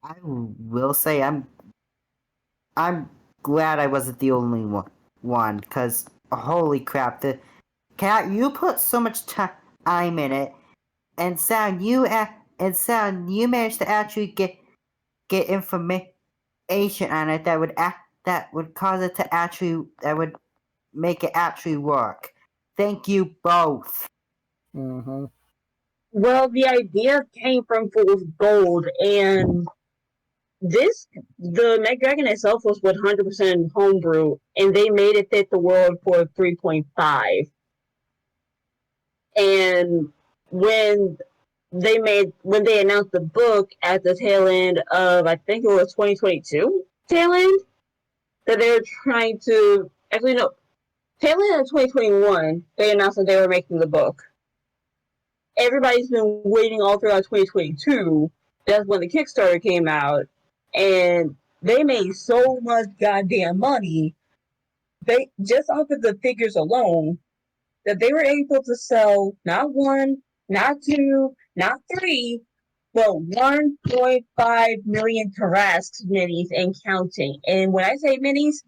I will say I'm glad I wasn't the only one, because holy crap, the Cat, you put so much time in it, and Sound, you managed to actually get information on it that would cause it to that would make it actually work. Thank you both. Mm-hmm. Well, the idea came from Fool's Gold, and the Mech Dragon itself was 100% homebrew, and they made it fit the world for 3.5. And when they announced the book at the tail end of, I think it was 2022 tail end, that they were trying to, actually no, tail end of 2021, they announced that they were making the book. Everybody's been waiting all throughout 2022. That's when the Kickstarter came out, and they made so much goddamn money. They just off of the figures alone that they were able to sell not 1, not 2, not 3, but 1.5 million Tarrasques minis and counting. And when I say minis,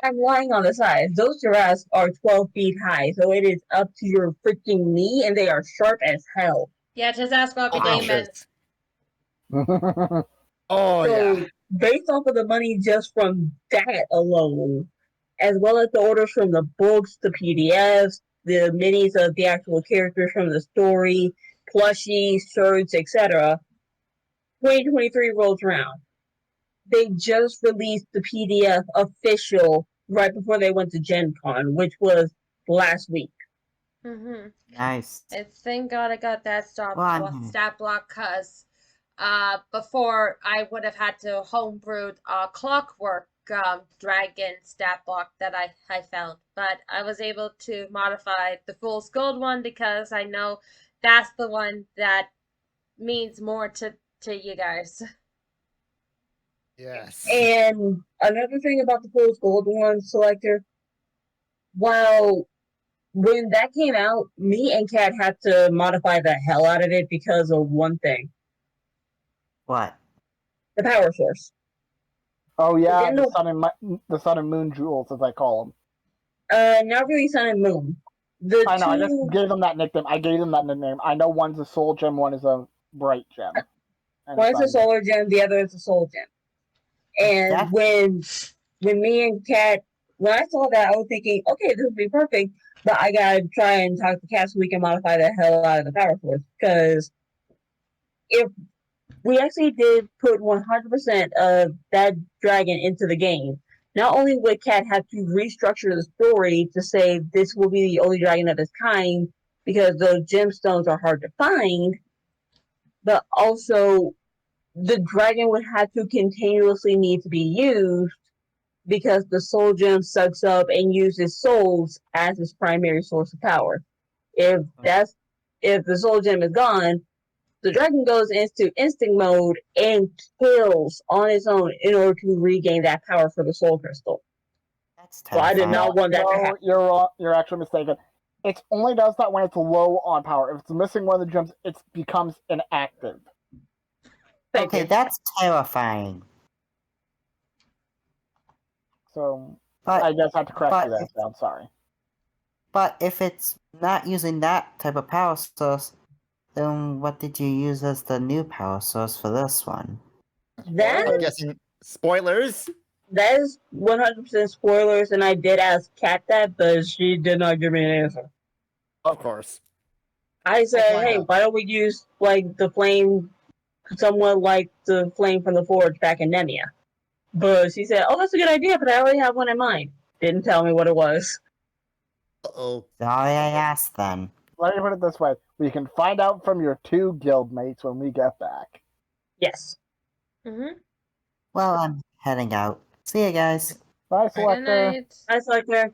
I'm lying on the size. Those Tarrasques are 12 feet high, so it is up to your freaking knee, and they are sharp as hell. Yeah, just ask Bobby Oh, Damon. Oh, So, yeah. based off of the money just from that alone, as well as the orders from the books, the PDFs, the minis of the actual characters from the story, plushies, shirts, etc., 2023 rolls around. They just released the PDF official right before they went to Gen Con, which was last week. Mm-hmm. Nice. And thank God I got that stat block, because before I would have had to homebrew Clockwork Dragon stat block that I found. But I was able to modify the Fool's Gold one because I know that's the one that means more to you guys. Yes. And another thing about the Fool's Gold one selector, while when that came out, me and Kat had to modify the hell out of it because of one thing. What? The power source. Oh yeah, Nintendo, the sun and moon jewels, as I call them. not really Sun and Moon. I know. I just gave them that nickname. I know one's a soul gem, one is a bright gem. One's a solar gem, the other is a soul gem. And when me and Kat, when I saw that, I was thinking, okay, this would be perfect, but I gotta try and talk to Kat so we can modify the hell out of the power source, because if we actually did put 100% of that dragon into the game, not only would Cat have to restructure the story to say this will be the only dragon of its kind because those gemstones are hard to find, but also the dragon would have to continuously need to be used because the soul gem sucks up and uses souls as its primary source of power. If the soul gem is gone, the dragon goes into instinct mode and kills on its own in order to regain that power for the soul crystal. That's So I did terrifying. not want that to happen. You're actually mistaken. It only does that when it's low on power. If it's missing one of the gems, it becomes inactive. Thank Okay, you. that's terrifying. So But I guess I have to correct but you there. if- So I'm sorry. But if it's not using that type of power source, then what did you use as the new power source for this one? I'm That guessing spoilers. that is 100% spoilers, and I did ask Kat that, but she did not give me an answer. Of course. I said, find hey, out. why don't we use like the flame, somewhat like the flame from the forge back in Nemia? But she said, oh, that's a good idea, but I already have one in mind. Didn't tell me what it was. Uh-oh. Sorry I asked then. Let me put it this way: we can find out from your 2 guild mates when we get back. Yes. Mm-hmm. Well, I'm heading out. See you guys. Bye, Good Selector. night. I was like, there.